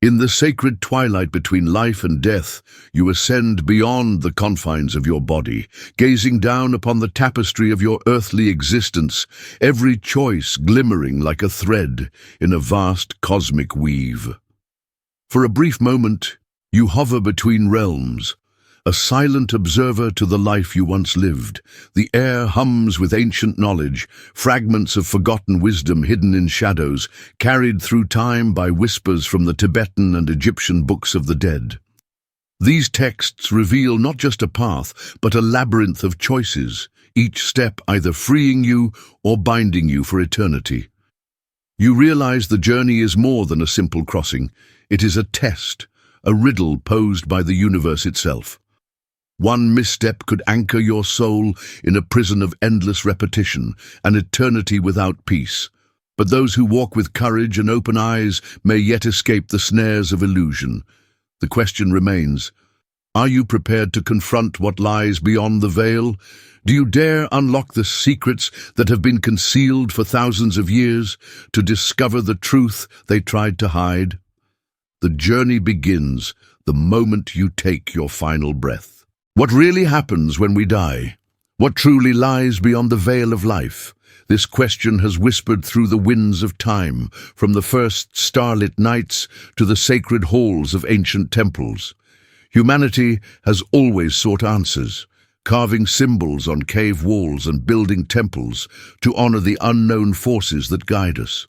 In the sacred twilight between life and death, you ascend beyond the confines of your body, gazing down upon the tapestry of your earthly existence, every choice glimmering like a thread in a vast cosmic weave. For a brief moment, you hover between realms, a silent observer to the life you once lived. The air hums with ancient knowledge, fragments of forgotten wisdom hidden in shadows, carried through time by whispers from the Tibetan and Egyptian books of the dead. These texts reveal not just a path, but a labyrinth of choices, each step either freeing you or binding you for eternity. You realize the journey is more than a simple crossing. It is a test, a riddle posed by the universe itself. One misstep could anchor your soul in a prison of endless repetition, an eternity without peace. But those who walk with courage and open eyes may yet escape the snares of illusion. The question remains, are you prepared to confront what lies beyond the veil? Do you dare unlock the secrets that have been concealed for thousands of years, to discover the truth they tried to hide? The journey begins the moment you take your final breath. What really happens when we die? What truly lies beyond the veil of life? This question has whispered through the winds of time, from the first starlit nights to the sacred halls of ancient temples. Humanity has always sought answers, carving symbols on cave walls and building temples to honor the unknown forces that guide us.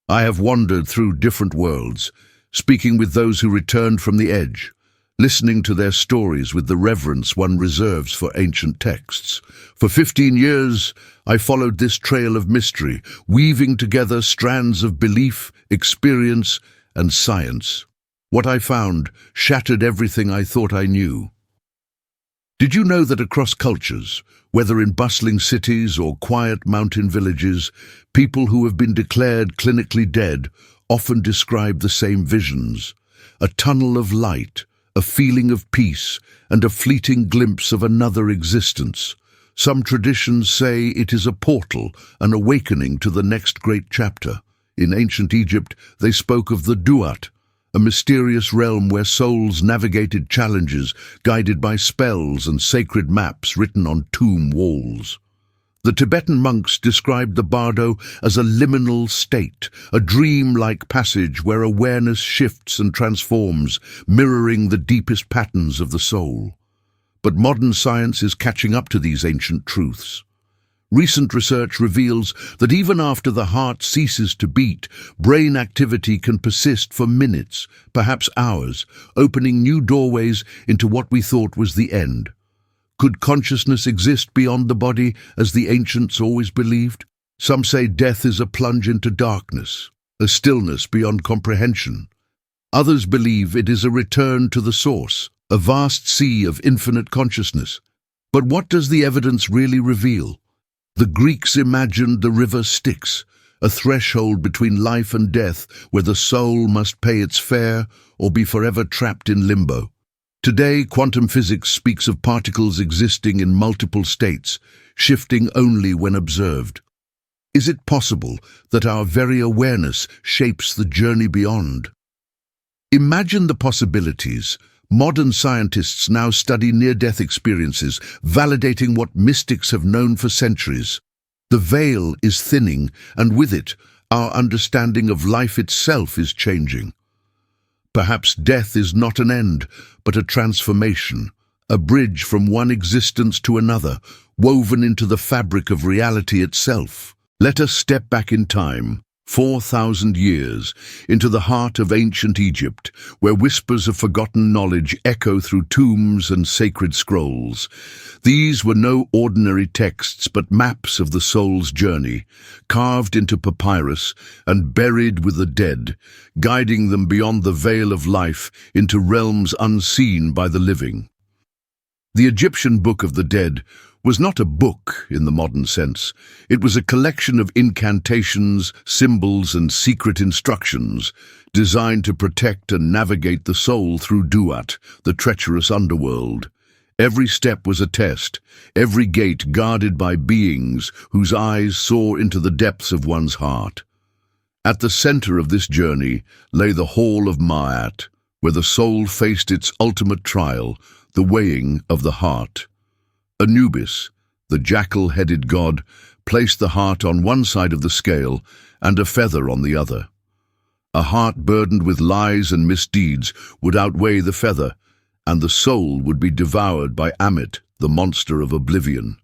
I have wandered through different worlds, speaking with those who returned from the edge, listening to their stories with the reverence one reserves for ancient texts. For 15 years, I followed this trail of mystery, weaving together strands of belief, experience, and science. What I found shattered everything I thought I knew. Did you know that across cultures, whether in bustling cities or quiet mountain villages, people who have been declared clinically dead often describe the same visions? A tunnel of light, a feeling of peace, and a fleeting glimpse of another existence. Some traditions say it is a portal, an awakening to the next great chapter. In ancient Egypt, they spoke of the Duat, a mysterious realm where souls navigated challenges, guided by spells and sacred maps written on tomb walls. The Tibetan monks described the Bardo as a liminal state, a dream-like passage where awareness shifts and transforms, mirroring the deepest patterns of the soul. But modern science is catching up to these ancient truths. Recent research reveals that even after the heart ceases to beat, brain activity can persist for minutes, perhaps hours, opening new doorways into what we thought was the end. Could consciousness exist beyond the body, as the ancients always believed? Some say death is a plunge into darkness, a stillness beyond comprehension. Others believe it is a return to the source, a vast sea of infinite consciousness. But what does the evidence really reveal? The Greeks imagined the river Styx, a threshold between life and death where the soul must pay its fare or be forever trapped in limbo. Today, quantum physics speaks of particles existing in multiple states, shifting only when observed. Is it possible that our very awareness shapes the journey beyond? Imagine the possibilities. Modern scientists now study near-death experiences, validating what mystics have known for centuries. The veil is thinning, and with it, our understanding of life itself is changing. Perhaps death is not an end, but a transformation, a bridge from one existence to another, woven into the fabric of reality itself. Let us step back in time, 4,000 years, into the heart of ancient Egypt, where whispers of forgotten knowledge echo through tombs and sacred scrolls. These were no ordinary texts, but maps of the soul's journey, carved into papyrus and buried with the dead, guiding them beyond the veil of life into realms unseen by the living. The Egyptian Book of the Dead was not a book in the modern sense. It was a collection of incantations, symbols, and secret instructions designed to protect and navigate the soul through Duat, the treacherous underworld. Every step was a test, every gate guarded by beings whose eyes saw into the depths of one's heart. At the center of this journey lay the Hall of Ma'at, where the soul faced its ultimate trial, the weighing of the heart. Anubis, the jackal-headed god, placed the heart on one side of the scale and a feather on the other. A heart burdened with lies and misdeeds would outweigh the feather, and the soul would be devoured by Amit, the monster of oblivion.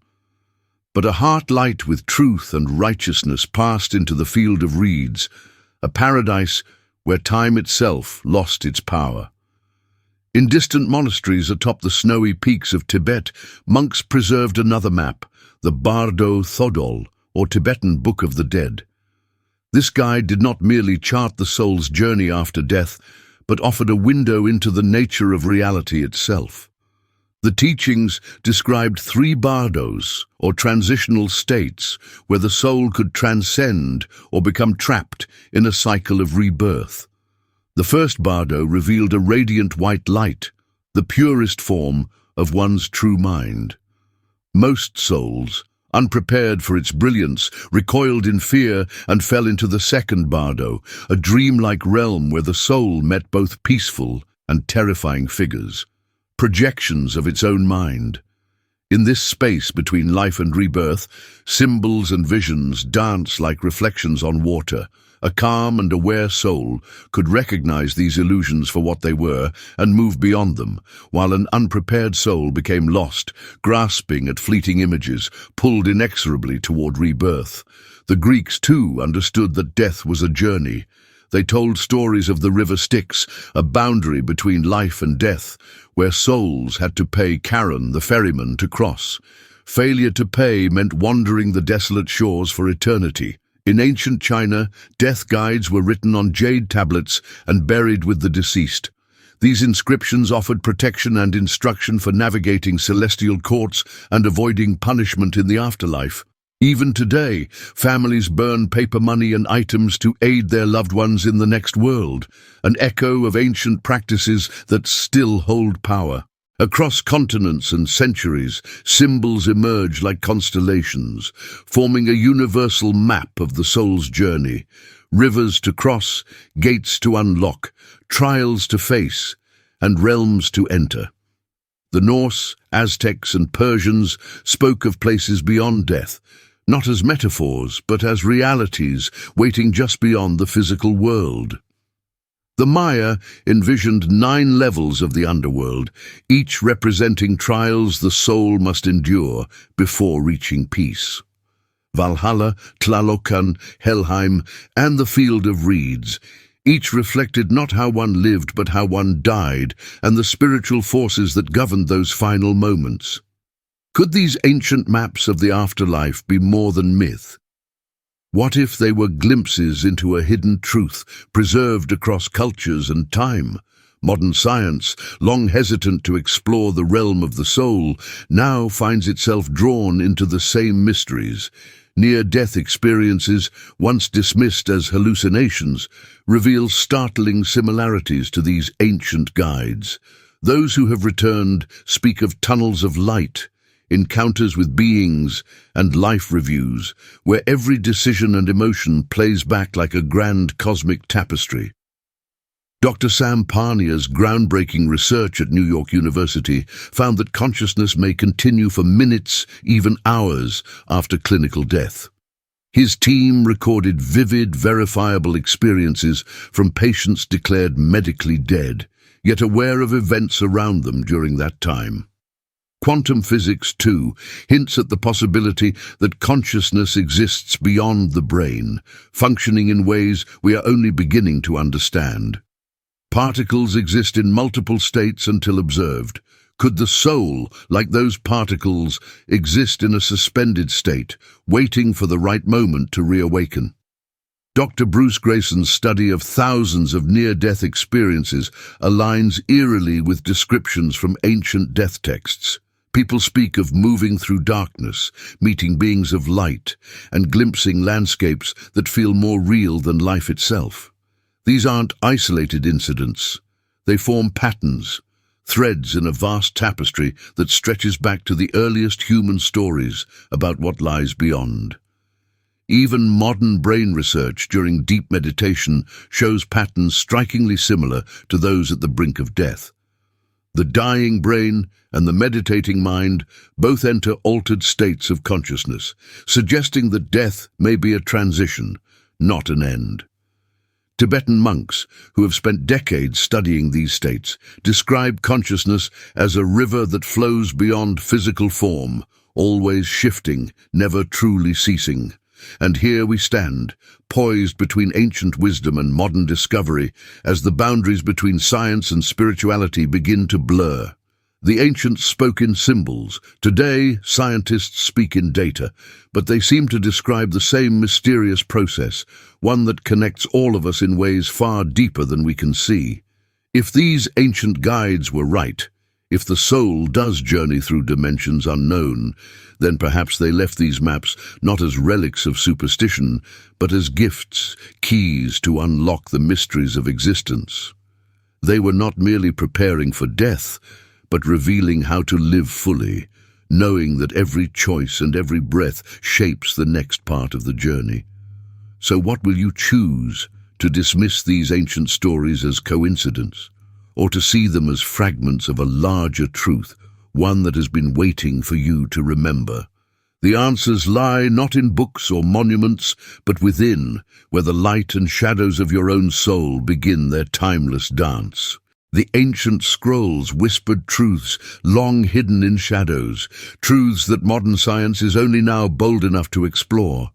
But a heart light with truth and righteousness passed into the field of reeds, a paradise where time itself lost its power. In distant monasteries atop the snowy peaks of Tibet, monks preserved another map, the Bardo Thodol, or Tibetan Book of the Dead. This guide did not merely chart the soul's journey after death, but offered a window into the nature of reality itself. The teachings described 3 Bardos, or transitional states, where the soul could transcend or become trapped in a cycle of rebirth. The first Bardo revealed a radiant white light, the purest form of one's true mind. Most souls, unprepared for its brilliance, recoiled in fear and fell into the second Bardo, a dreamlike realm where the soul met both peaceful and terrifying figures, projections of its own mind. In this space between life and rebirth, symbols and visions dance like reflections on water. A calm and aware soul could recognize these illusions for what they were and move beyond them, while an unprepared soul became lost, grasping at fleeting images, pulled inexorably toward rebirth. The Greeks, too, understood that death was a journey. They told stories of the river Styx, a boundary between life and death, where souls had to pay Charon, the ferryman, to cross. Failure to pay meant wandering the desolate shores for eternity. In ancient China, death guides were written on jade tablets and buried with the deceased. These inscriptions offered protection and instruction for navigating celestial courts and avoiding punishment in the afterlife. Even today, families burn paper money and items to aid their loved ones in the next world, an echo of ancient practices that still hold power. Across continents and centuries, symbols emerge like constellations, forming a universal map of the soul's journey. Rivers to cross, gates to unlock, trials to face, and realms to enter. The Norse, Aztecs, and Persians spoke of places beyond death, not as metaphors, but as realities waiting just beyond the physical world. The Maya envisioned 9 levels of the underworld, each representing trials the soul must endure before reaching peace. Valhalla, Tlalocan, Helheim, and the Field of Reeds, each reflected not how one lived but how one died, and the spiritual forces that governed those final moments. Could these ancient maps of the afterlife be more than myth? What if they were glimpses into a hidden truth, preserved across cultures and time? Modern science, long hesitant to explore the realm of the soul, now finds itself drawn into the same mysteries. Near-death experiences, once dismissed as hallucinations, reveal startling similarities to these ancient guides. Those who have returned speak of tunnels of light, encounters with beings, and life reviews, where every decision and emotion plays back like a grand cosmic tapestry. Dr. Sam Parnia's groundbreaking research at New York University found that consciousness may continue for minutes, even hours, after clinical death. His team recorded vivid, verifiable experiences from patients declared medically dead, yet aware of events around them during that time. Quantum physics, too, hints at the possibility that consciousness exists beyond the brain, functioning in ways we are only beginning to understand. Particles exist in multiple states until observed. Could the soul, like those particles, exist in a suspended state, waiting for the right moment to reawaken? Dr. Bruce Grayson's study of thousands of near-death experiences aligns eerily with descriptions from ancient death texts. People speak of moving through darkness, meeting beings of light, and glimpsing landscapes that feel more real than life itself. These aren't isolated incidents. They form patterns, threads in a vast tapestry that stretches back to the earliest human stories about what lies beyond. Even modern brain research during deep meditation shows patterns strikingly similar to those at the brink of death. The dying brain and the meditating mind both enter altered states of consciousness, suggesting that death may be a transition, not an end. Tibetan monks, who have spent decades studying these states, describe consciousness as a river that flows beyond physical form, always shifting, never truly ceasing. And here we stand, poised between ancient wisdom and modern discovery, as the boundaries between science and spirituality begin to blur. The ancients spoke in symbols. Today, scientists speak in data, but they seem to describe the same mysterious process, one that connects all of us in ways far deeper than we can see. If these ancient guides were right, if the soul does journey through dimensions unknown, then perhaps they left these maps not as relics of superstition, but as gifts, keys to unlock the mysteries of existence. They were not merely preparing for death, but revealing how to live fully, knowing that every choice and every breath shapes the next part of the journey. So what will you choose? To dismiss these ancient stories as coincidence, or to see them as fragments of a larger truth, one that has been waiting for you to remember? The answers lie not in books or monuments, but within, where the light and shadows of your own soul begin their timeless dance. The ancient scrolls whispered truths long hidden in shadows, truths that modern science is only now bold enough to explore.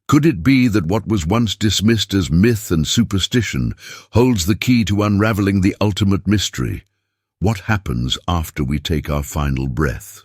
Could it be that what was once dismissed as myth and superstition holds the key to unraveling the ultimate mystery? What happens after we take our final breath?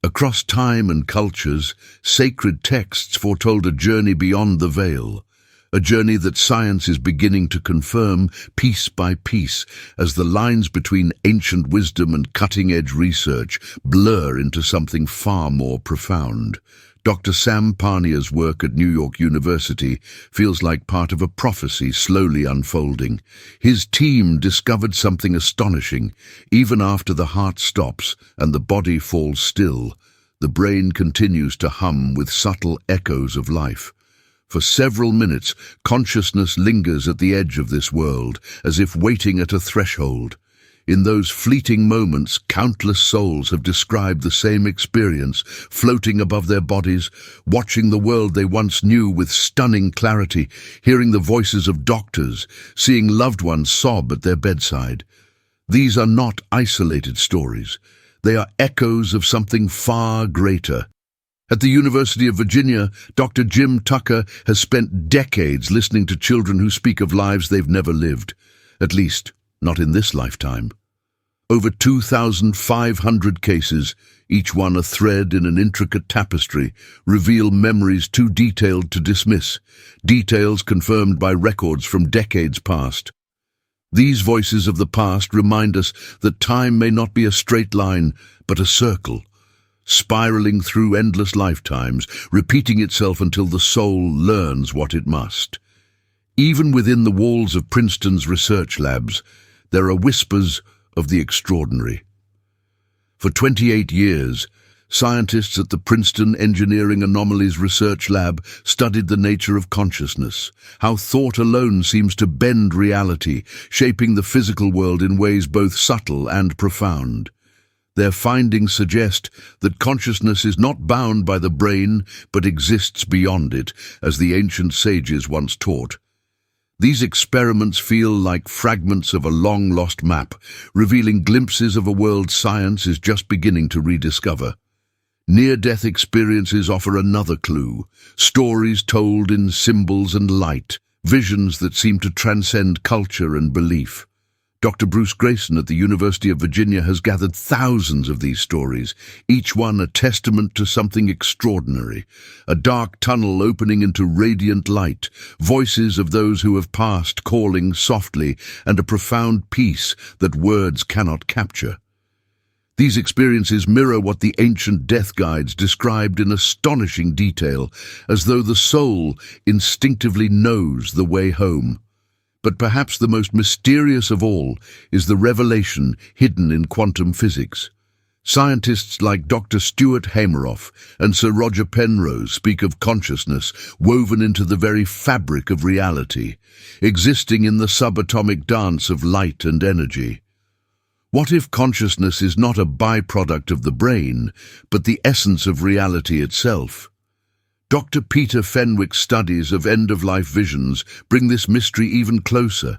Across time and cultures, sacred texts foretold a journey beyond the veil, a journey that science is beginning to confirm piece by piece as the lines between ancient wisdom and cutting-edge research blur into something far more profound. Dr. Sam Parnia's work at New York University feels like part of a prophecy slowly unfolding. His team discovered something astonishing. Even after the heart stops and the body falls still, the brain continues to hum with subtle echoes of life. For several minutes, consciousness lingers at the edge of this world, as if waiting at a threshold. In those fleeting moments, countless souls have described the same experience, floating above their bodies, watching the world they once knew with stunning clarity, hearing the voices of doctors, seeing loved ones sob at their bedside. These are not isolated stories. They are echoes of something far greater. At the University of Virginia, Dr. Jim Tucker has spent decades listening to children who speak of lives they've never lived, at least not in this lifetime. Over 2,500 cases, each one a thread in an intricate tapestry, reveal memories too detailed to dismiss, details confirmed by records from decades past. These voices of the past remind us that time may not be a straight line, but a circle, spiraling through endless lifetimes, repeating itself until the soul learns what it must. Even within the walls of Princeton's research labs, there are whispers of the extraordinary. For 28 years, scientists at the Princeton Engineering Anomalies Research Lab studied the nature of consciousness, how thought alone seems to bend reality, shaping the physical world in ways both subtle and profound. Their findings suggest that consciousness is not bound by the brain, but exists beyond it, as the ancient sages once taught. These experiments feel like fragments of a long-lost map, revealing glimpses of a world science is just beginning to rediscover. Near-death experiences offer another clue, stories told in symbols and light, visions that seem to transcend culture and belief. Dr. Bruce Grayson at the University of Virginia has gathered thousands of these stories, each one a testament to something extraordinary. A dark tunnel opening into radiant light, voices of those who have passed calling softly, and a profound peace that words cannot capture. These experiences mirror what the ancient death guides described in astonishing detail, as though the soul instinctively knows the way home. But perhaps the most mysterious of all is the revelation hidden in quantum physics. Scientists like Dr. Stuart Hameroff and Sir Roger Penrose speak of consciousness woven into the very fabric of reality, existing in the subatomic dance of light and energy. What if consciousness is not a byproduct of the brain, but the essence of reality itself? Dr. Peter Fenwick's studies of end-of-life visions bring this mystery even closer.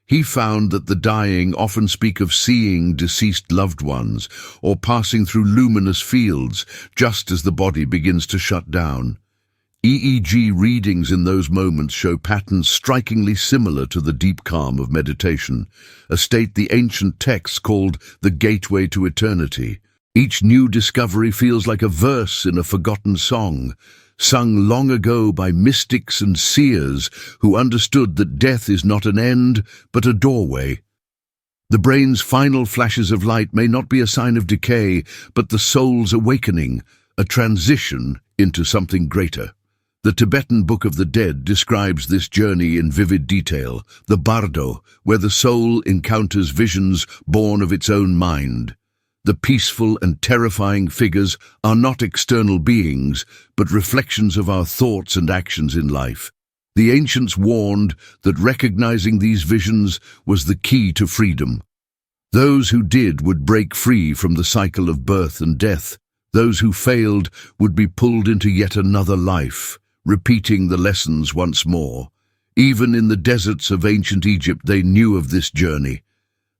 He found that the dying often speak of seeing deceased loved ones or passing through luminous fields just as the body begins to shut down. EEG readings in those moments show patterns strikingly similar to the deep calm of meditation, a state the ancient texts called the gateway to eternity. Each new discovery feels like a verse in a forgotten song, sung long ago by mystics and seers who understood that death is not an end, but a doorway. The brain's final flashes of light may not be a sign of decay, but the soul's awakening, a transition into something greater. The Tibetan Book of the Dead describes this journey in vivid detail, the Bardo, where the soul encounters visions born of its own mind. The peaceful and terrifying figures are not external beings, but reflections of our thoughts and actions in life. The ancients warned that recognizing these visions was the key to freedom. Those who did would break free from the cycle of birth and death. Those who failed would be pulled into yet another life, repeating the lessons once more. Even in the deserts of ancient Egypt, they knew of this journey.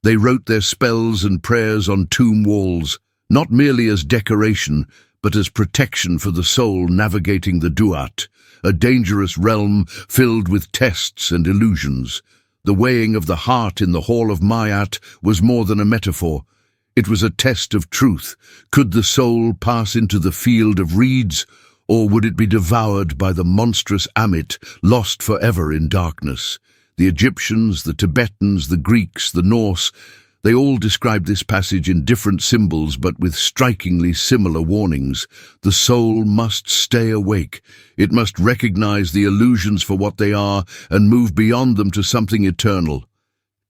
They wrote their spells and prayers on tomb walls, not merely as decoration, but as protection for the soul navigating the Duat, a dangerous realm filled with tests and illusions. The weighing of the heart in the Hall of Mayat was more than a metaphor. It was a test of truth. Could the soul pass into the field of reeds, or would it be devoured by the monstrous Amit, lost forever in darkness? The Egyptians, the Tibetans, the Greeks, the Norse, they all describe this passage in different symbols but with strikingly similar warnings. The soul must stay awake. It must recognize the illusions for what they are and move beyond them to something eternal.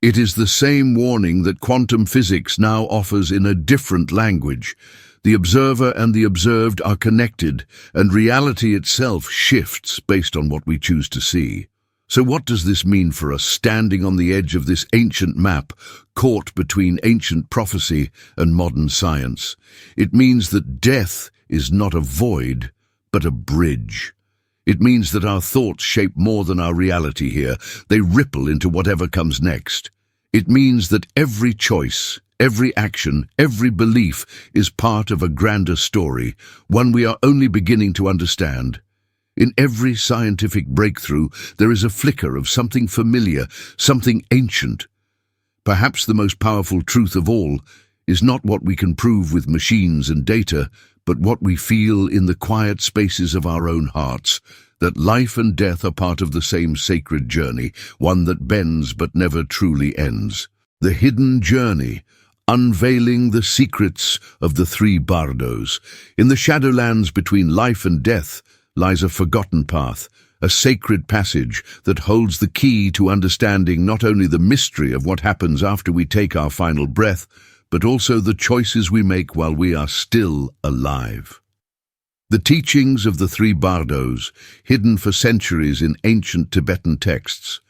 It is the same warning that quantum physics now offers in a different language. The observer and the observed are connected, and reality itself shifts based on what we choose to see. So what does this mean for us standing on the edge of this ancient map, caught between ancient prophecy and modern science? It means that death is not a void, but a bridge. It means that our thoughts shape more than our reality here. They ripple into whatever comes next. It means that every choice, every action, every belief is part of a grander story, one we are only beginning to understand. In every scientific breakthrough, there is a flicker of something familiar, something ancient. Perhaps the most powerful truth of all is not what we can prove with machines and data, but what we feel in the quiet spaces of our own hearts, that life and death are part of the same sacred journey, one that bends but never truly ends. The hidden journey, unveiling the secrets of the three Bardos. In the shadowlands between life and death lies a forgotten path, a sacred passage that holds the key to understanding not only the mystery of what happens after we take our final breath, but also the choices we make while we are still alive. The teachings of the three Bardos, hidden for centuries in ancient Tibetan texts,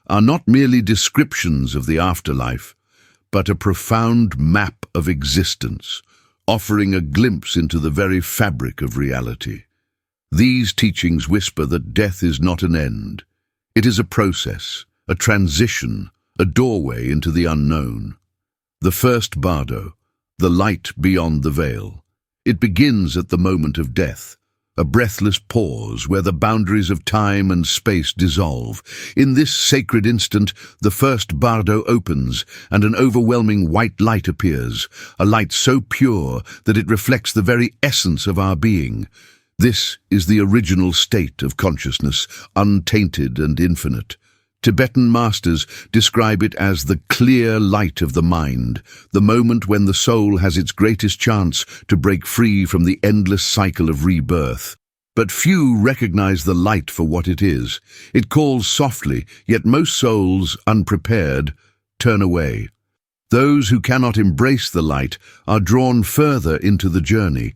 are not merely descriptions of the afterlife, but a profound map of existence, offering a glimpse into the very fabric of reality. These teachings whisper that death is not an end. It is a process, a transition, a doorway into the unknown. The first Bardo, the light beyond the veil. It begins at the moment of death, a breathless pause where the boundaries of time and space dissolve. In this sacred instant, the first Bardo opens, and an overwhelming white light appears, a light so pure that it reflects the very essence of our being. This is the original state of consciousness, untainted and infinite. Tibetan masters describe it as the clear light of the mind, the moment when the soul has its greatest chance to break free from the endless cycle of rebirth. But few recognize the light for what it is. It calls softly, yet most souls, unprepared, turn away. Those who cannot embrace the light are drawn further into the journey.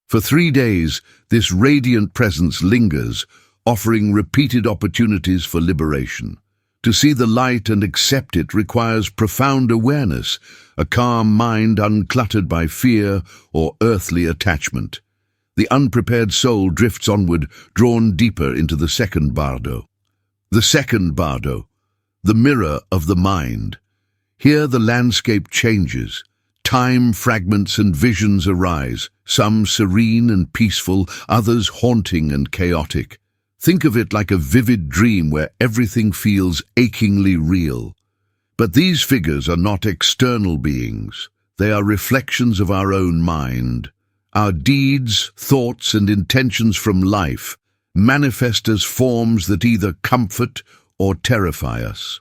For 3 days, this radiant presence lingers, offering repeated opportunities for liberation. To see the light and accept it requires profound awareness, a calm mind uncluttered by fear or earthly attachment. The unprepared soul drifts onward, drawn deeper into the second Bardo. The second Bardo, the mirror of the mind. Here the landscape changes. Time fragments and visions arise, some serene and peaceful, others haunting and chaotic. Think of it like a vivid dream where everything feels achingly real. But these figures are not external beings. They are reflections of our own mind. Our deeds, thoughts, and intentions from life manifest as forms that either comfort or terrify us.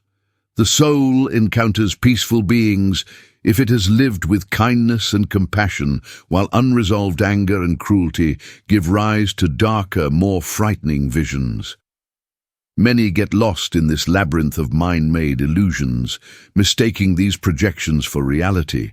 The soul encounters peaceful beings if it has lived with kindness and compassion, while unresolved anger and cruelty give rise to darker, more frightening visions. Many get lost in this labyrinth of mind-made illusions, mistaking these projections for reality.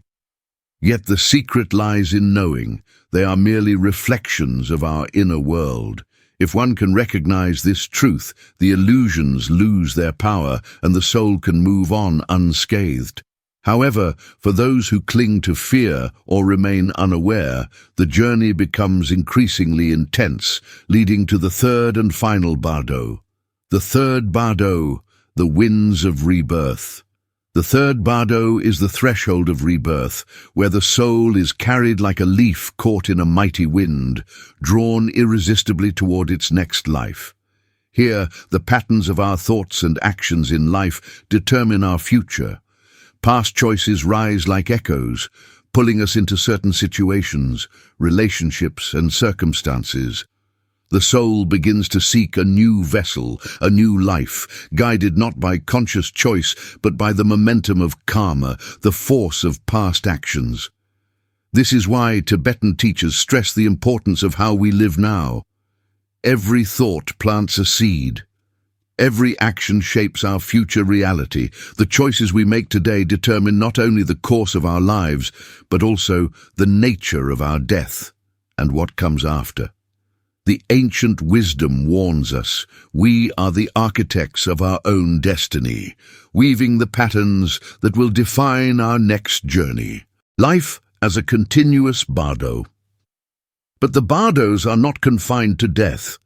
Yet the secret lies in knowing they are merely reflections of our inner world. If one can recognize this truth, the illusions lose their power and the soul can move on unscathed. However, for those who cling to fear or remain unaware, the journey becomes increasingly intense, leading to the third and final Bardo. The third Bardo, the winds of rebirth. The third Bardo is the threshold of rebirth, where the soul is carried like a leaf caught in a mighty wind, drawn irresistibly toward its next life. Here, the patterns of our thoughts and actions in life determine our future. Past choices rise like echoes, pulling us into certain situations, relationships, and circumstances. The soul begins to seek a new vessel, a new life, guided not by conscious choice, but by the momentum of karma, the force of past actions. This is why Tibetan teachers stress the importance of how we live now. Every thought plants a seed. Every action shapes our future reality. The choices we make today determine not only the course of our lives, but also the nature of our death and what comes after. The ancient wisdom warns us, we are the architects of our own destiny, weaving the patterns that will define our next journey. Life as a continuous Bardo. But the Bardos are not confined to death.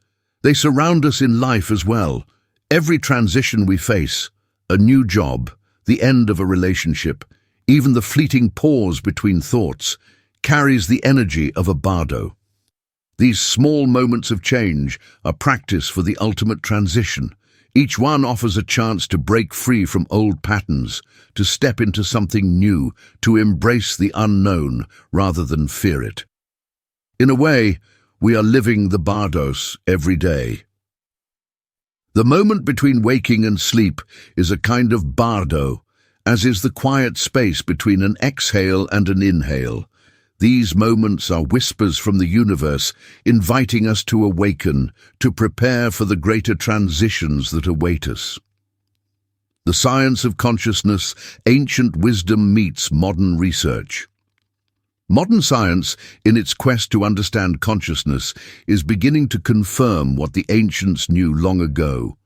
They surround us in life as well. Every transition we face, a new job, the end of a relationship, even the fleeting pause between thoughts, carries the energy of a Bardo. These small moments of change are practice for the ultimate transition. Each one offers a chance to break free from old patterns, to step into something new, to embrace the unknown rather than fear it. In a way, we are living the Bardos every day. The moment between waking and sleep is a kind of Bardo, as is the quiet space between an exhale and an inhale. These moments are whispers from the universe, inviting us to awaken, to prepare for the greater transitions that await us. The science of consciousness, ancient wisdom meets modern research. Modern science, in its quest to understand consciousness, is beginning to confirm what the ancients knew long ago.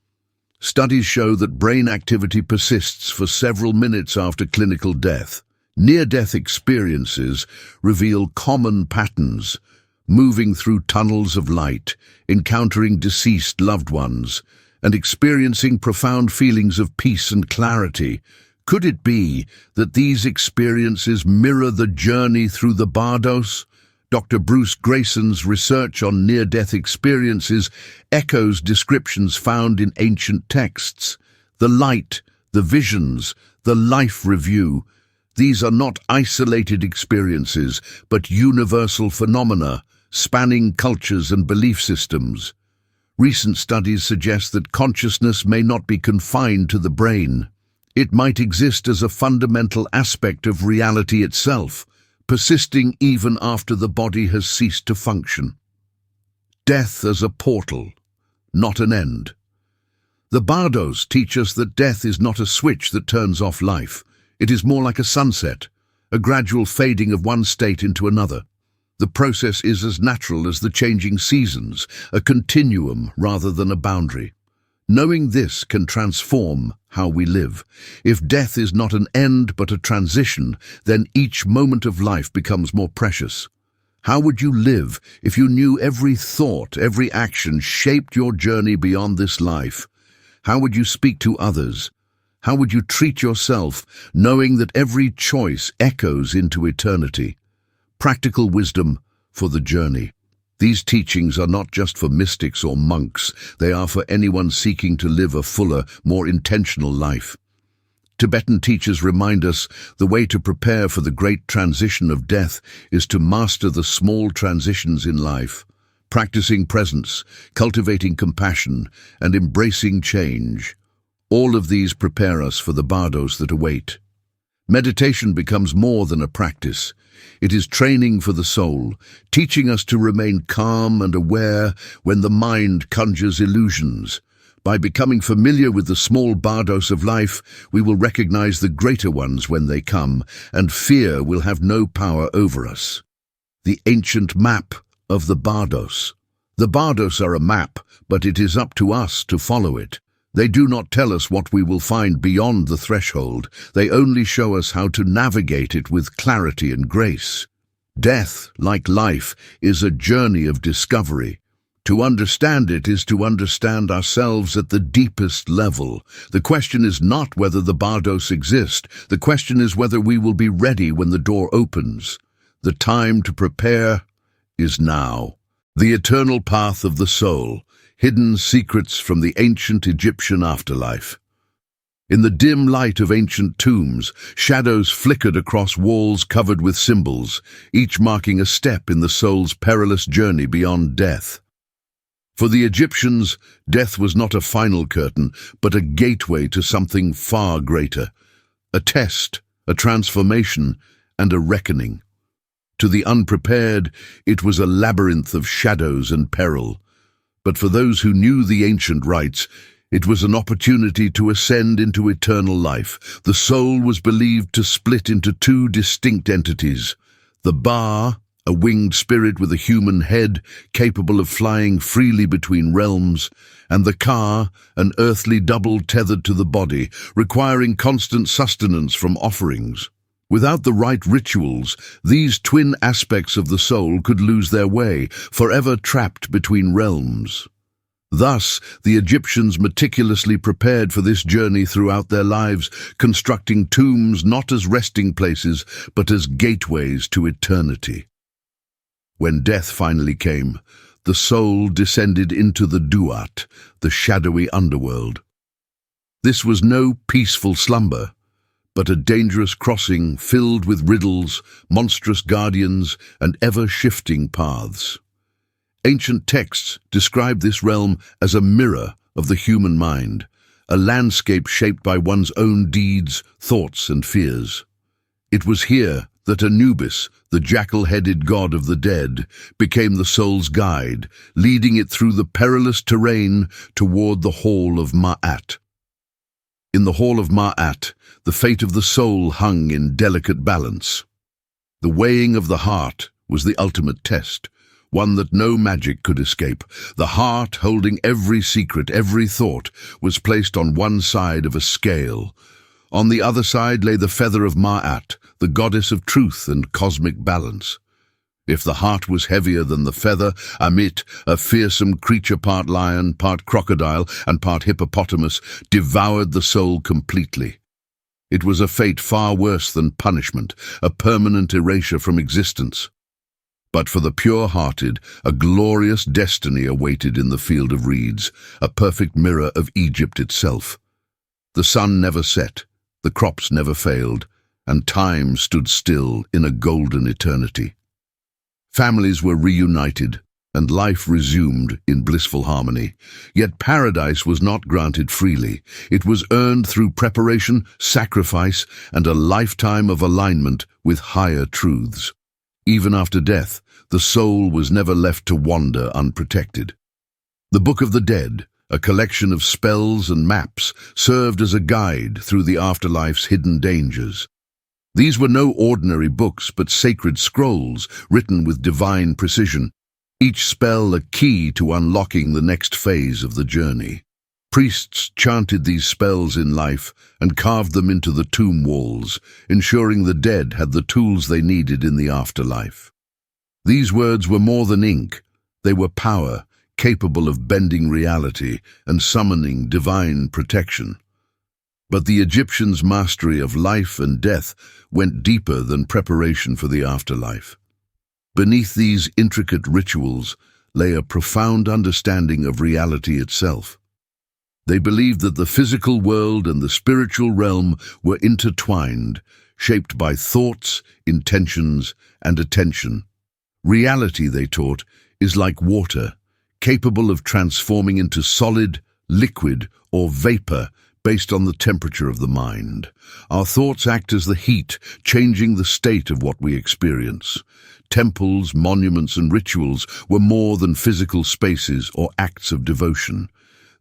Studies show that brain activity persists for several minutes after clinical death. Near-death experiences reveal common patterns, moving through tunnels of light, encountering deceased loved ones, and experiencing profound feelings of peace and clarity. Could it be that these experiences mirror the journey through the Bardos? Dr. Bruce Grayson's research on near-death experiences echoes descriptions found in ancient texts. The light, the visions, the life review. These are not isolated experiences, but universal phenomena, spanning cultures and belief systems. Recent studies suggest that consciousness may not be confined to the brain. It might exist as a fundamental aspect of reality itself, persisting even after the body has ceased to function. Death as a portal, not an end. The Bardos teach us that death is not a switch that turns off life. It is more like a sunset, a gradual fading of one state into another. The process is as natural as the changing seasons, a continuum rather than a boundary. Knowing this can transform how we live. If death is not an end but a transition, then each moment of life becomes more precious. How would you live if you knew every thought, every action shaped your journey beyond this life? How would you speak to others? How would you treat yourself, knowing that every choice echoes into eternity? Practical wisdom for the journey. These teachings are not just for mystics or monks, they are for anyone seeking to live a fuller, more intentional life. Tibetan teachers remind us the way to prepare for the great transition of death is to master the small transitions in life, practicing presence, cultivating compassion, and embracing change. All of these prepare us for the Bardos that await. Meditation becomes more than a practice. It is training for the soul, teaching us to remain calm and aware when the mind conjures illusions. By becoming familiar with the small Bardos of life, we will recognize the greater ones when they come, and fear will have no power over us. The ancient map of the Bardos. The Bardos are a map, but it is up to us to follow it. They do not tell us what we will find beyond the threshold. They only show us how to navigate it with clarity and grace. Death, like life, is a journey of discovery. To understand it is to understand ourselves at the deepest level. The question is not whether the Bardos exist. The question is whether we will be ready when the door opens. The time to prepare is now. The eternal path of the soul. Hidden secrets from the ancient Egyptian afterlife. In the dim light of ancient tombs, shadows flickered across walls covered with symbols, each marking a step in the soul's perilous journey beyond death. For the Egyptians, death was not a final curtain, but a gateway to something far greater. A test, a transformation, and a reckoning. To the unprepared, it was a labyrinth of shadows and peril. But for those who knew the ancient rites, it was an opportunity to ascend into eternal life. The soul was believed to split into two distinct entities. The Ba, a winged spirit with a human head, capable of flying freely between realms, and the Ka, an earthly double tethered to the body, requiring constant sustenance from offerings. Without the right rituals, these twin aspects of the soul could lose their way, forever trapped between realms. Thus, the Egyptians meticulously prepared for this journey throughout their lives, constructing tombs not as resting places, but as gateways to eternity. When death finally came, the soul descended into the Duat, the shadowy underworld. This was no peaceful slumber, but a dangerous crossing filled with riddles, monstrous guardians, and ever-shifting paths. Ancient texts describe this realm as a mirror of the human mind, a landscape shaped by one's own deeds, thoughts, and fears. It was here that Anubis, the jackal-headed god of the dead, became the soul's guide, leading it through the perilous terrain toward the Hall of Ma'at. In the Hall of Ma'at, the fate of the soul hung in delicate balance. The weighing of the heart was the ultimate test, one that no magic could escape. The heart, holding every secret, every thought, was placed on one side of a scale. On the other side lay the feather of Ma'at, the goddess of truth and cosmic balance. If the heart was heavier than the feather, Amit, a fearsome creature part lion, part crocodile, and part hippopotamus, devoured the soul completely. It was a fate far worse than punishment, a permanent erasure from existence. But for the pure-hearted, a glorious destiny awaited in the field of reeds, a perfect mirror of Egypt itself. The sun never set, the crops never failed, and time stood still in a golden eternity. Families were reunited, and life resumed in blissful harmony. Yet paradise was not granted freely. It was earned through preparation, sacrifice, and a lifetime of alignment with higher truths. Even after death, the soul was never left to wander unprotected. The Book of the Dead, A collection of spells and maps served as a guide through the afterlife's hidden dangers. These were no ordinary books, but sacred scrolls written with divine precision, each spell a key to unlocking the next phase of the journey. Priests chanted these spells in life and carved them into the tomb walls, ensuring the dead had the tools they needed in the afterlife. These words were more than ink. They were power, capable of bending reality and summoning divine protection. But the Egyptians' mastery of life and death went deeper than preparation for the afterlife. Beneath these intricate rituals lay a profound understanding of reality itself. They believed that the physical world and the spiritual realm were intertwined, shaped by thoughts, intentions, and attention. Reality, they taught, is like water, capable of transforming into solid, liquid, or vapor based on the temperature of the mind. Our thoughts act as the heat, changing the state of what we experience. Temples, monuments, and rituals were more than physical spaces or acts of devotion.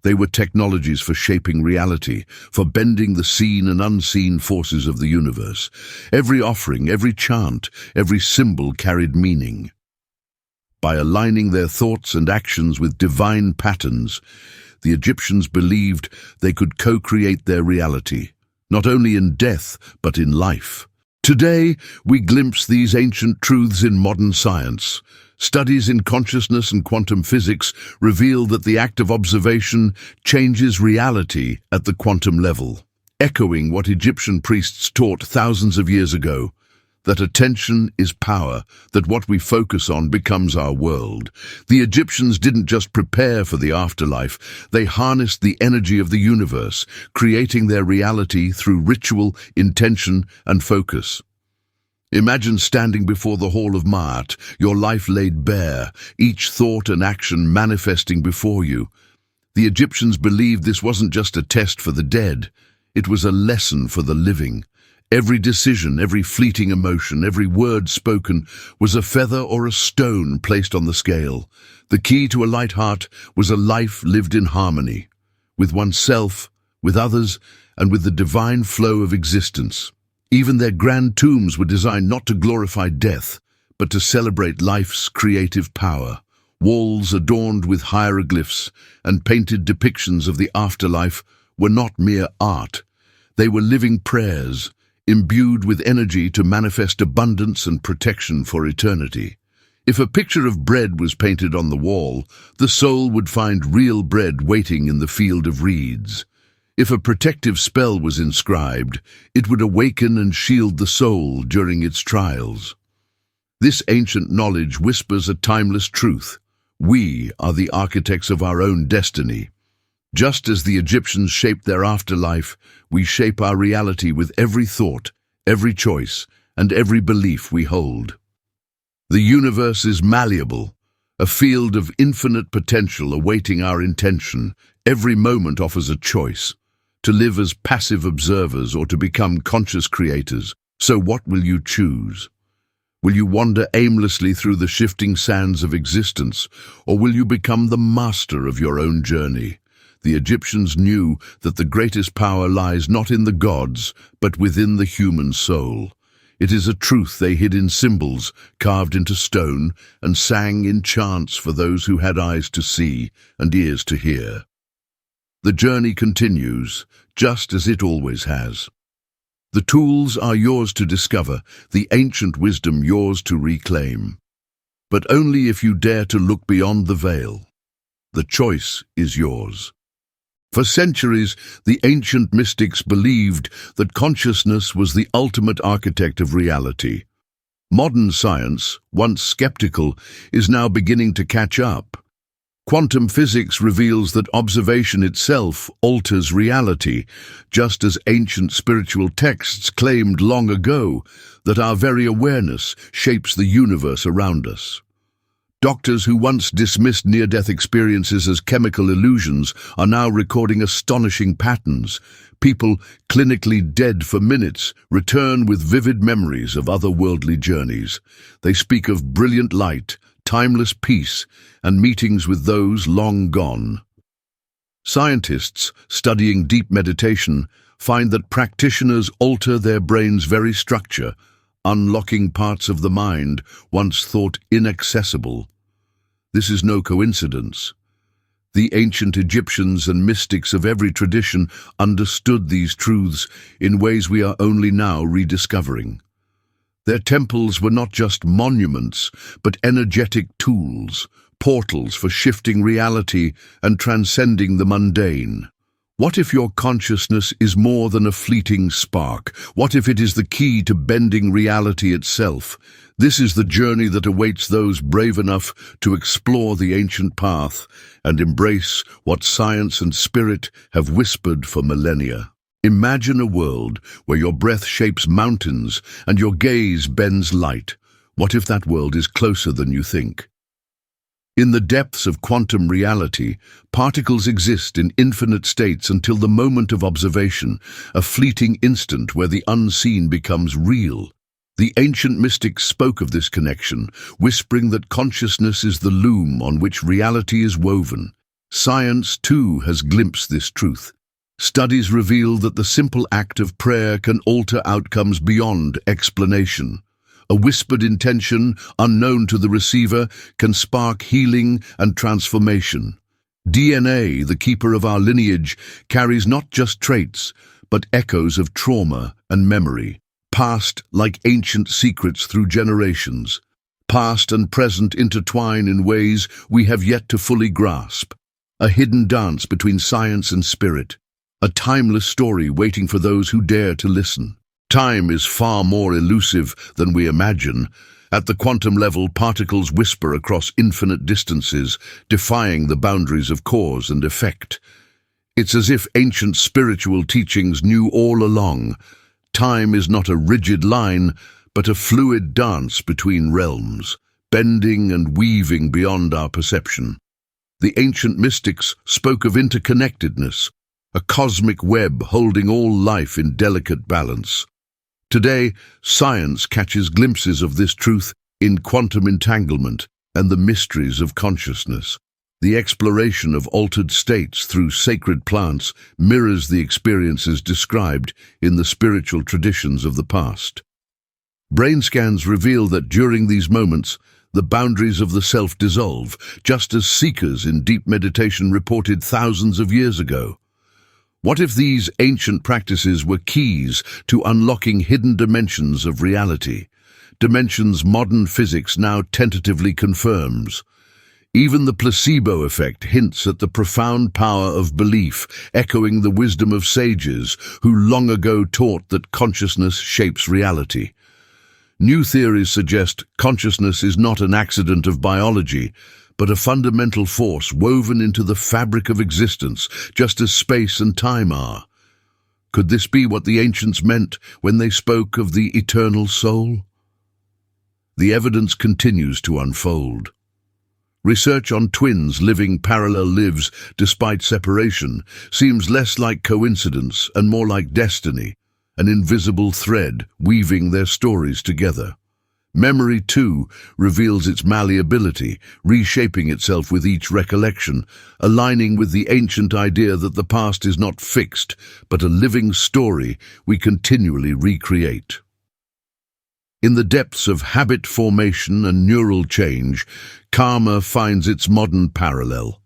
They were technologies for shaping reality, for bending the seen and unseen forces of the universe. Every offering, every chant, every symbol carried meaning. By aligning their thoughts and actions with divine patterns, the Egyptians believed they could co-create their reality, not only in death, but in life. Today, we glimpse these ancient truths in modern science. Studies in consciousness and quantum physics reveal that the act of observation changes reality at the quantum level, echoing what Egyptian priests taught thousands of years ago, that attention is power, that what we focus on becomes our world. The Egyptians didn't just prepare for the afterlife, they harnessed the energy of the universe, creating their reality through ritual, intention, and focus. Imagine standing before the Hall of Maat, your life laid bare, each thought and action manifesting before you. The Egyptians believed this wasn't just a test for the dead, it was a lesson for the living. Every decision, every fleeting emotion, every word spoken was a feather or a stone placed on the scale. The key to a light heart was a life lived in harmony, with oneself, with others, and with the divine flow of existence. Even their grand tombs were designed not to glorify death, but to celebrate life's creative power. Walls adorned with hieroglyphs and painted depictions of the afterlife were not mere art. They were living prayers, imbued with energy to manifest abundance and protection for eternity. If a picture of bread was painted on the wall, the soul would find real bread waiting in the field of reeds. If a protective spell was inscribed, it would awaken and shield the soul during its trials. This ancient knowledge whispers a timeless truth. We are the architects of our own destiny. Just as the Egyptians shaped their afterlife, we shape our reality with every thought, every choice, and every belief we hold. The universe is malleable, a field of infinite potential awaiting our intention. Every moment offers a choice, to live as passive observers or to become conscious creators. So what will you choose? Will you wander aimlessly through the shifting sands of existence, or will you become the master of your own journey? The Egyptians knew that the greatest power lies not in the gods, but within the human soul. It is a truth they hid in symbols carved into stone and sang in chants for those who had eyes to see and ears to hear. The journey continues, just as it always has. The tools are yours to discover, the ancient wisdom yours to reclaim. But only if you dare to look beyond the veil. The choice is yours. For centuries, the ancient mystics believed that consciousness was the ultimate architect of reality. Modern science, once skeptical, is now beginning to catch up. Quantum physics reveals that observation itself alters reality, just as ancient spiritual texts claimed long ago that our very awareness shapes the universe around us. Doctors who once dismissed near-death experiences as chemical illusions are now recording astonishing patterns. People clinically dead for minutes return with vivid memories of otherworldly journeys. They speak of brilliant light, timeless peace, and meetings with those long gone. Scientists studying deep meditation find that practitioners alter their brain's very structure, unlocking parts of the mind once thought inaccessible. This is no coincidence. The ancient Egyptians and mystics of every tradition understood these truths in ways we are only now rediscovering. Their temples were not just monuments, but energetic tools, portals for shifting reality and transcending the mundane. What if your consciousness is more than a fleeting spark? What if it is the key to bending reality itself? This is the journey that awaits those brave enough to explore the ancient path and embrace what science and spirit have whispered for millennia. Imagine a world where your breath shapes mountains and your gaze bends light. What if that world is closer than you think? In the depths of quantum reality, particles exist in infinite states until the moment of observation, a fleeting instant where the unseen becomes real. The ancient mystics spoke of this connection, whispering that consciousness is the loom on which reality is woven. Science, too, has glimpsed this truth. Studies reveal that the simple act of prayer can alter outcomes beyond explanation. A whispered intention, unknown to the receiver, can spark healing and transformation. DNA, the keeper of our lineage, carries not just traits, but echoes of trauma and memory, passed like ancient secrets through generations. Past and present intertwine in ways we have yet to fully grasp. A hidden dance between science and spirit. A timeless story waiting for those who dare to listen. Time is far more elusive than we imagine. At the quantum level, particles whisper across infinite distances, defying the boundaries of cause and effect. It's as if ancient spiritual teachings knew all along. Time is not a rigid line, but a fluid dance between realms, bending and weaving beyond our perception. The ancient mystics spoke of interconnectedness, a cosmic web holding all life in delicate balance. Today, science catches glimpses of this truth in quantum entanglement and the mysteries of consciousness. The exploration of altered states through sacred plants mirrors the experiences described in the spiritual traditions of the past. Brain scans reveal that during these moments, the boundaries of the self dissolve, just as seekers in deep meditation reported thousands of years ago. What if these ancient practices were keys to unlocking hidden dimensions of reality, dimensions modern physics now tentatively confirms? Even the placebo effect hints at the profound power of belief, echoing the wisdom of sages who long ago taught that consciousness shapes reality. New theories suggest consciousness is not an accident of biology, but a fundamental force woven into the fabric of existence, just as space and time are. Could this be what the ancients meant when they spoke of the eternal soul? The evidence continues to unfold. Research on twins living parallel lives despite separation seems less like coincidence and more like destiny, an invisible thread weaving their stories together. Memory, too, reveals its malleability, reshaping itself with each recollection, aligning with the ancient idea that the past is not fixed, but a living story we continually recreate. In the depths of habit formation and neural change, karma finds its modern parallel.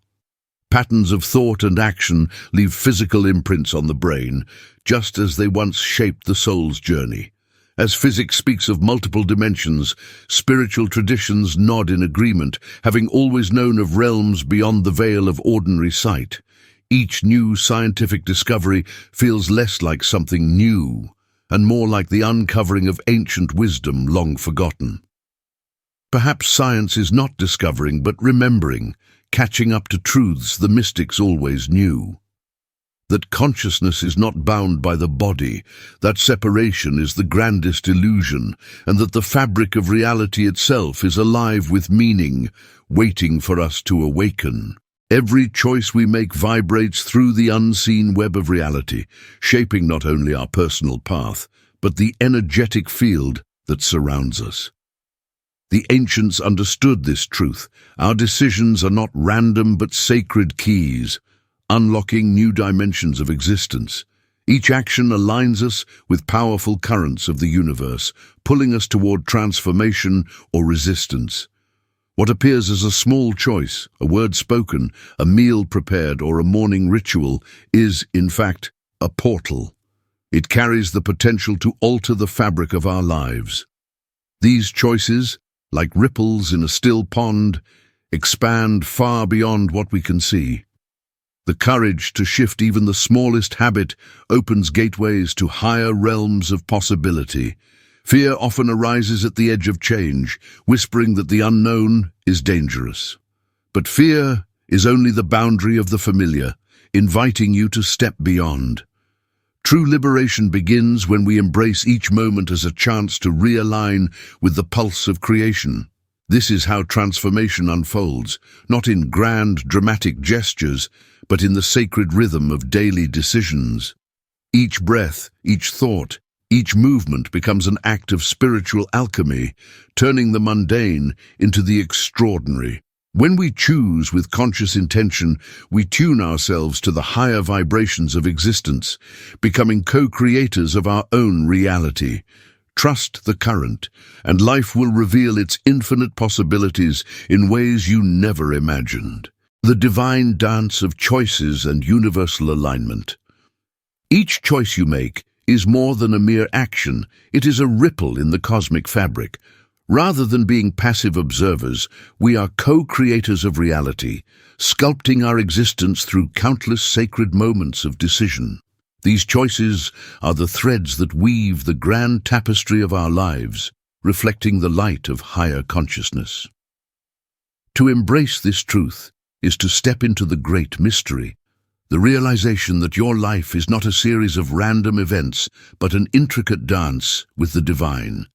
Patterns of thought and action leave physical imprints on the brain, just as they once shaped the soul's journey. As physics speaks of multiple dimensions, spiritual traditions nod in agreement, having always known of realms beyond the veil of ordinary sight. Each new scientific discovery feels less like something new, and more like the uncovering of ancient wisdom long forgotten. Perhaps science is not discovering but remembering, catching up to truths the mystics always knew. That consciousness is not bound by the body, that separation is the grandest illusion, and that the fabric of reality itself is alive with meaning, waiting for us to awaken. Every choice we make vibrates through the unseen web of reality, shaping not only our personal path, but the energetic field that surrounds us. The ancients understood this truth. Our decisions are not random but sacred keys, unlocking new dimensions of existence. Each action aligns us with powerful currents of the universe, pulling us toward transformation or resistance. What appears as a small choice, a word spoken, a meal prepared, or a morning ritual, is, in fact, a portal. It carries the potential to alter the fabric of our lives. These choices, like ripples in a still pond, expand far beyond what we can see. The courage to shift even the smallest habit opens gateways to higher realms of possibility. Fear often arises at the edge of change, whispering that the unknown is dangerous. But fear is only the boundary of the familiar, inviting you to step beyond. True liberation begins when we embrace each moment as a chance to realign with the pulse of creation. This is how transformation unfolds, not in grand, dramatic gestures, but in the sacred rhythm of daily decisions. Each breath, each thought, each movement becomes an act of spiritual alchemy, turning the mundane into the extraordinary. When we choose with conscious intention, we tune ourselves to the higher vibrations of existence, becoming co-creators of our own reality. Trust the current, and life will reveal its infinite possibilities in ways you never imagined. The divine dance of choices and universal alignment. Each choice you make is more than a mere action, it is a ripple in the cosmic fabric. Rather than being passive observers, we are co-creators of reality, sculpting our existence through countless sacred moments of decision. These choices are the threads that weave the grand tapestry of our lives, reflecting the light of higher consciousness. To embrace this truth is to step into the great mystery, the realization that your life is not a series of random events, but an intricate dance with the divine.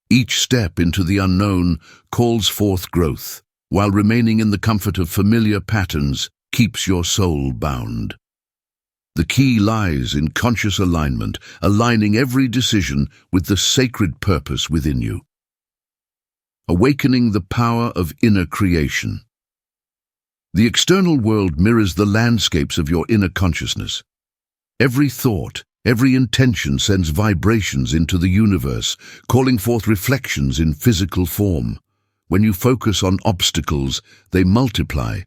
Each step into the unknown calls forth growth, while remaining in the comfort of familiar patterns keeps your soul bound. The key lies in conscious alignment, aligning every decision with the sacred purpose within you. Awakening the power of inner creation. The external world mirrors the landscapes of your inner consciousness. Every thought, every intention sends vibrations into the universe, calling forth reflections in physical form. When you focus on obstacles, they multiply.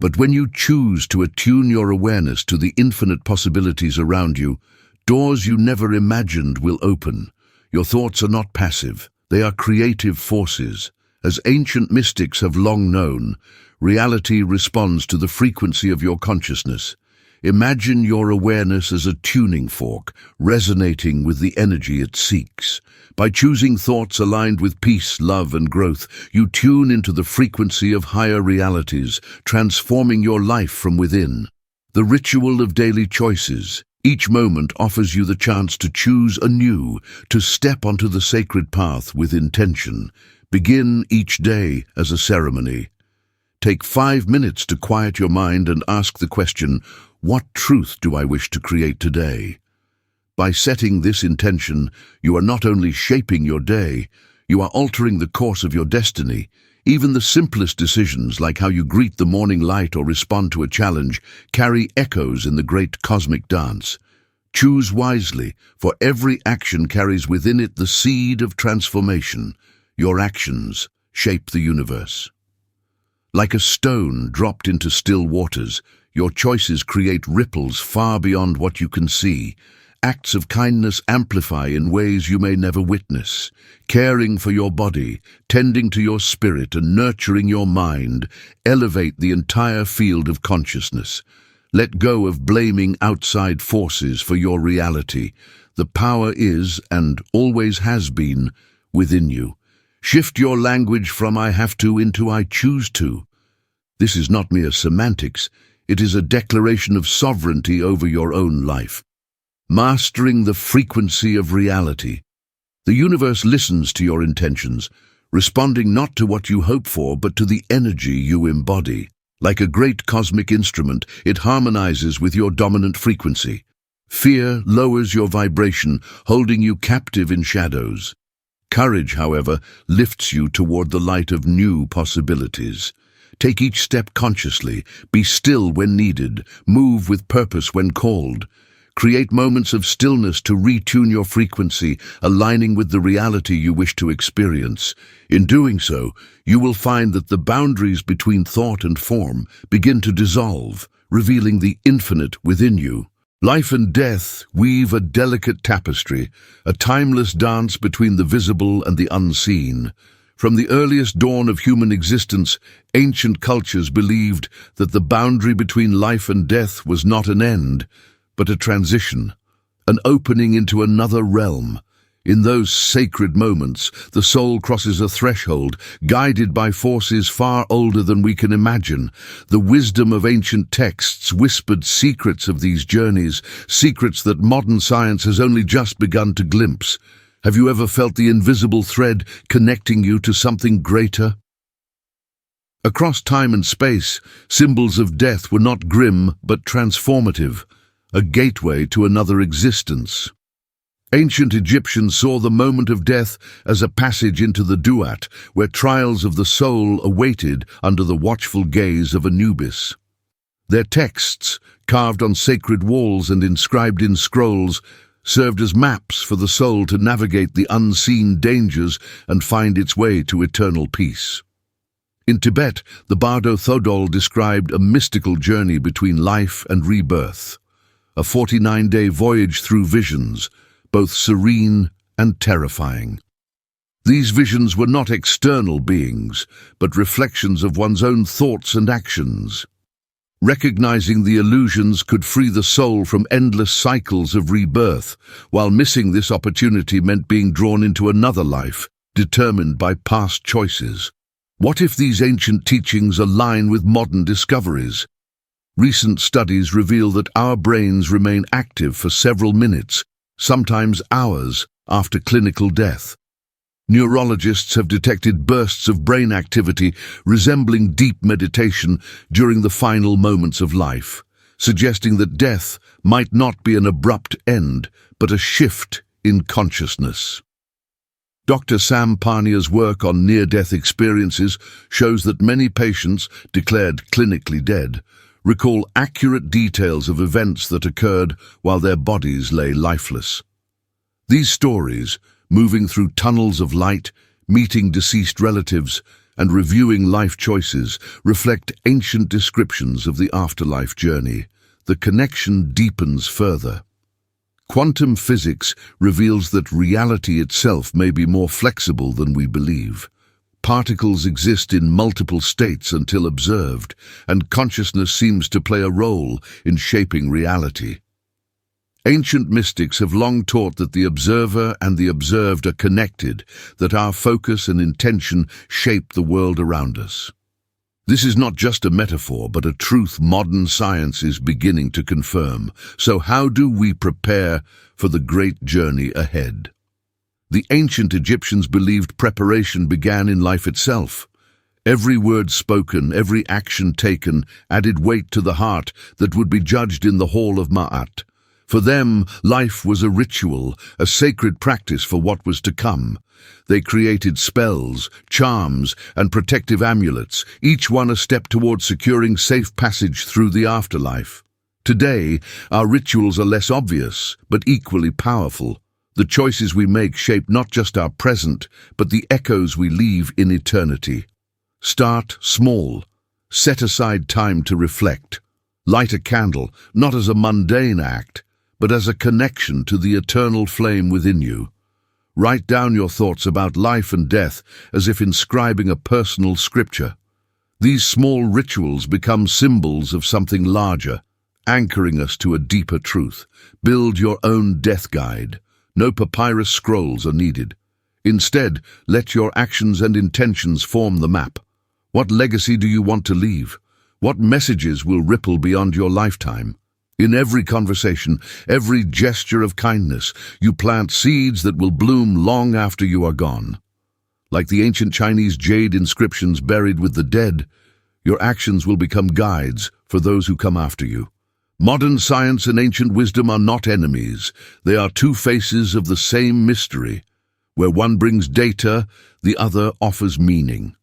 But when you choose to attune your awareness to the infinite possibilities around you, doors you never imagined will open. Your thoughts are not passive, they are creative forces. As ancient mystics have long known, reality responds to the frequency of your consciousness. Imagine your awareness as a tuning fork, resonating with the energy it seeks. By choosing thoughts aligned with peace, love, and growth, you tune into the frequency of higher realities, transforming your life from within. The ritual of daily choices. Each moment offers you the chance to choose anew, to step onto the sacred path with intention. Begin each day as a ceremony. Take 5 minutes to quiet your mind and ask the question, what truth do I wish to create today? By setting this intention, you are not only shaping your day, you are altering the course of your destiny. Even the simplest decisions, like how you greet the morning light or respond to a challenge, carry echoes in the great cosmic dance. Choose wisely, for every action carries within it the seed of transformation. Your actions shape the universe. Like a stone dropped into still waters, your choices create ripples far beyond what you can see. Acts of kindness amplify in ways you may never witness. Caring for your body, tending to your spirit, and nurturing your mind elevate the entire field of consciousness. Let go of blaming outside forces for your reality. The power is, and always has been, within you. Shift your language from I have to into I choose to. This is not mere semantics, it is a declaration of sovereignty over your own life. Mastering the frequency of reality. The universe listens to your intentions, responding not to what you hope for, but to the energy you embody. Like a great cosmic instrument, it harmonizes with your dominant frequency. Fear lowers your vibration, holding you captive in shadows. Courage, however, lifts you toward the light of new possibilities. Take each step consciously, be still when needed, move with purpose when called. Create moments of stillness to retune your frequency, aligning with the reality you wish to experience. In doing so, you will find that the boundaries between thought and form begin to dissolve, revealing the infinite within you. Life and death weave a delicate tapestry, a timeless dance between the visible and the unseen. From the earliest dawn of human existence, ancient cultures believed that the boundary between life and death was not an end, but a transition, an opening into another realm. In those sacred moments, the soul crosses a threshold, guided by forces far older than we can imagine. The wisdom of ancient texts whispered secrets of these journeys, secrets that modern science has only just begun to glimpse. Have you ever felt the invisible thread connecting you to something greater? Across time and space, symbols of death were not grim but transformative, a gateway to another existence. Ancient Egyptians saw the moment of death as a passage into the Duat, where trials of the soul awaited under the watchful gaze of Anubis. Their texts, carved on sacred walls and inscribed in scrolls, served as maps for the soul to navigate the unseen dangers and find its way to eternal peace. In Tibet, the Bardo described a mystical journey between life and rebirth, a 49-day voyage through visions, both serene and terrifying. These visions were not external beings, but reflections of one's own thoughts and actions. Recognizing the illusions could free the soul from endless cycles of rebirth, while missing this opportunity meant being drawn into another life, determined by past choices. What if these ancient teachings align with modern discoveries? Recent studies reveal that our brains remain active for several minutes, sometimes hours, after clinical death. Neurologists have detected bursts of brain activity resembling deep meditation during the final moments of life, suggesting that death might not be an abrupt end, but a shift in consciousness. Dr. Sam Parnia's work on near-death experiences shows that many patients, declared clinically dead, recall accurate details of events that occurred while their bodies lay lifeless. These stories, moving through tunnels of light, meeting deceased relatives, and reviewing life choices, reflect ancient descriptions of the afterlife journey. The connection deepens further. Quantum physics reveals that reality itself may be more flexible than we believe. Particles exist in multiple states until observed, and consciousness seems to play a role in shaping reality. Ancient mystics have long taught that the observer and the observed are connected, that our focus and intention shape the world around us. This is not just a metaphor, but a truth modern science is beginning to confirm. So how do we prepare for the great journey ahead? The ancient Egyptians believed preparation began in life itself. Every word spoken, every action taken, added weight to the heart that would be judged in the hall of Ma'at. For them, life was a ritual, a sacred practice for what was to come. They created spells, charms, and protective amulets, each one a step toward securing safe passage through the afterlife. Today, our rituals are less obvious, but equally powerful. The choices we make shape not just our present, but the echoes we leave in eternity. Start small. Set aside time to reflect. Light a candle, not as a mundane act, but as a connection to the eternal flame within you. Write down your thoughts about life and death as if inscribing a personal scripture. These small rituals become symbols of something larger, anchoring us to a deeper truth. Build your own death guide. No papyrus scrolls are needed. Instead, let your actions and intentions form the map. What legacy do you want to leave? What messages will ripple beyond your lifetime? In every conversation, every gesture of kindness, you plant seeds that will bloom long after you are gone. Like the ancient Chinese jade inscriptions buried with the dead, your actions will become guides for those who come after you. Modern science and ancient wisdom are not enemies. They are two faces of the same mystery. Where one brings data, the other offers meaning.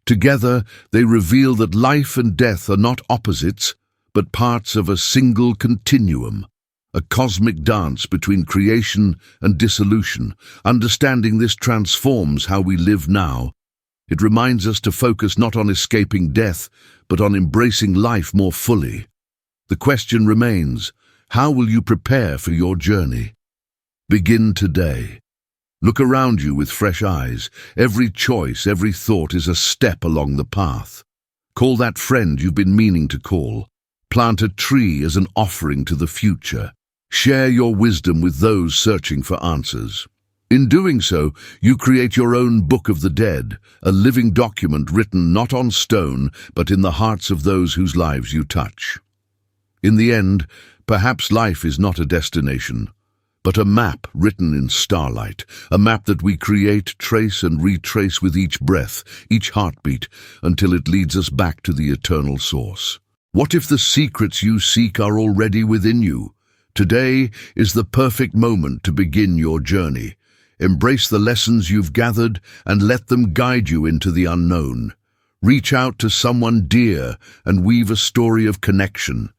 Together, they reveal that life and death are not opposites, but parts of a single continuum, a cosmic dance between creation and dissolution. Understanding this transforms how we live now. It reminds us to focus not on escaping death, but on embracing life more fully. The question remains, how will you prepare for your journey? Begin today. Look around you with fresh eyes. Every choice, every thought is a step along the path. Call that friend you've been meaning to call. Plant a tree as an offering to the future. Share your wisdom with those searching for answers. In doing so, you create your own Book of the Dead, a living document written not on stone, but in the hearts of those whose lives you touch. In the end, perhaps life is not a destination, but a map written in starlight, a map that we create, trace and retrace with each breath, each heartbeat, until it leads us back to the eternal source. What if the secrets you seek are already within you? Today is the perfect moment to begin your journey. Embrace the lessons you've gathered and let them guide you into the unknown. Reach out to someone dear and weave a story of connection.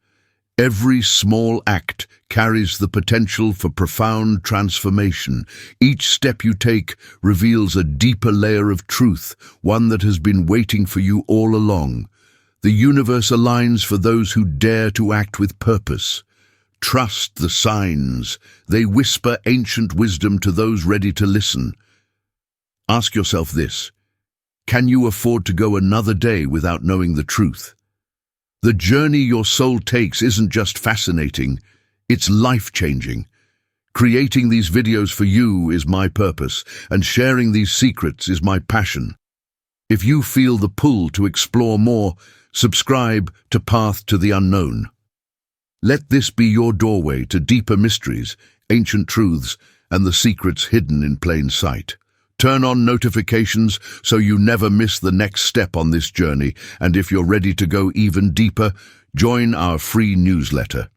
Every small act carries the potential for profound transformation. Each step you take reveals a deeper layer of truth, one that has been waiting for you all along. The universe aligns for those who dare to act with purpose. Trust the signs. They whisper ancient wisdom to those ready to listen. Ask yourself this: can you afford to go another day without knowing the truth? The journey your soul takes isn't just fascinating, it's life-changing. Creating these videos for you is my purpose, and sharing these secrets is my passion. If you feel the pull to explore more, subscribe to Path to the Unknown. Let this be your doorway to deeper mysteries, ancient truths, and the secrets hidden in plain sight. Turn on notifications so you never miss the next step on this journey, and if you're ready to go even deeper, join our free newsletter.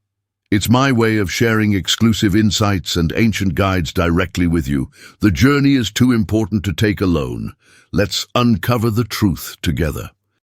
It's my way of sharing exclusive insights and ancient guides directly with you. The journey is too important to take alone. Let's uncover the truth together.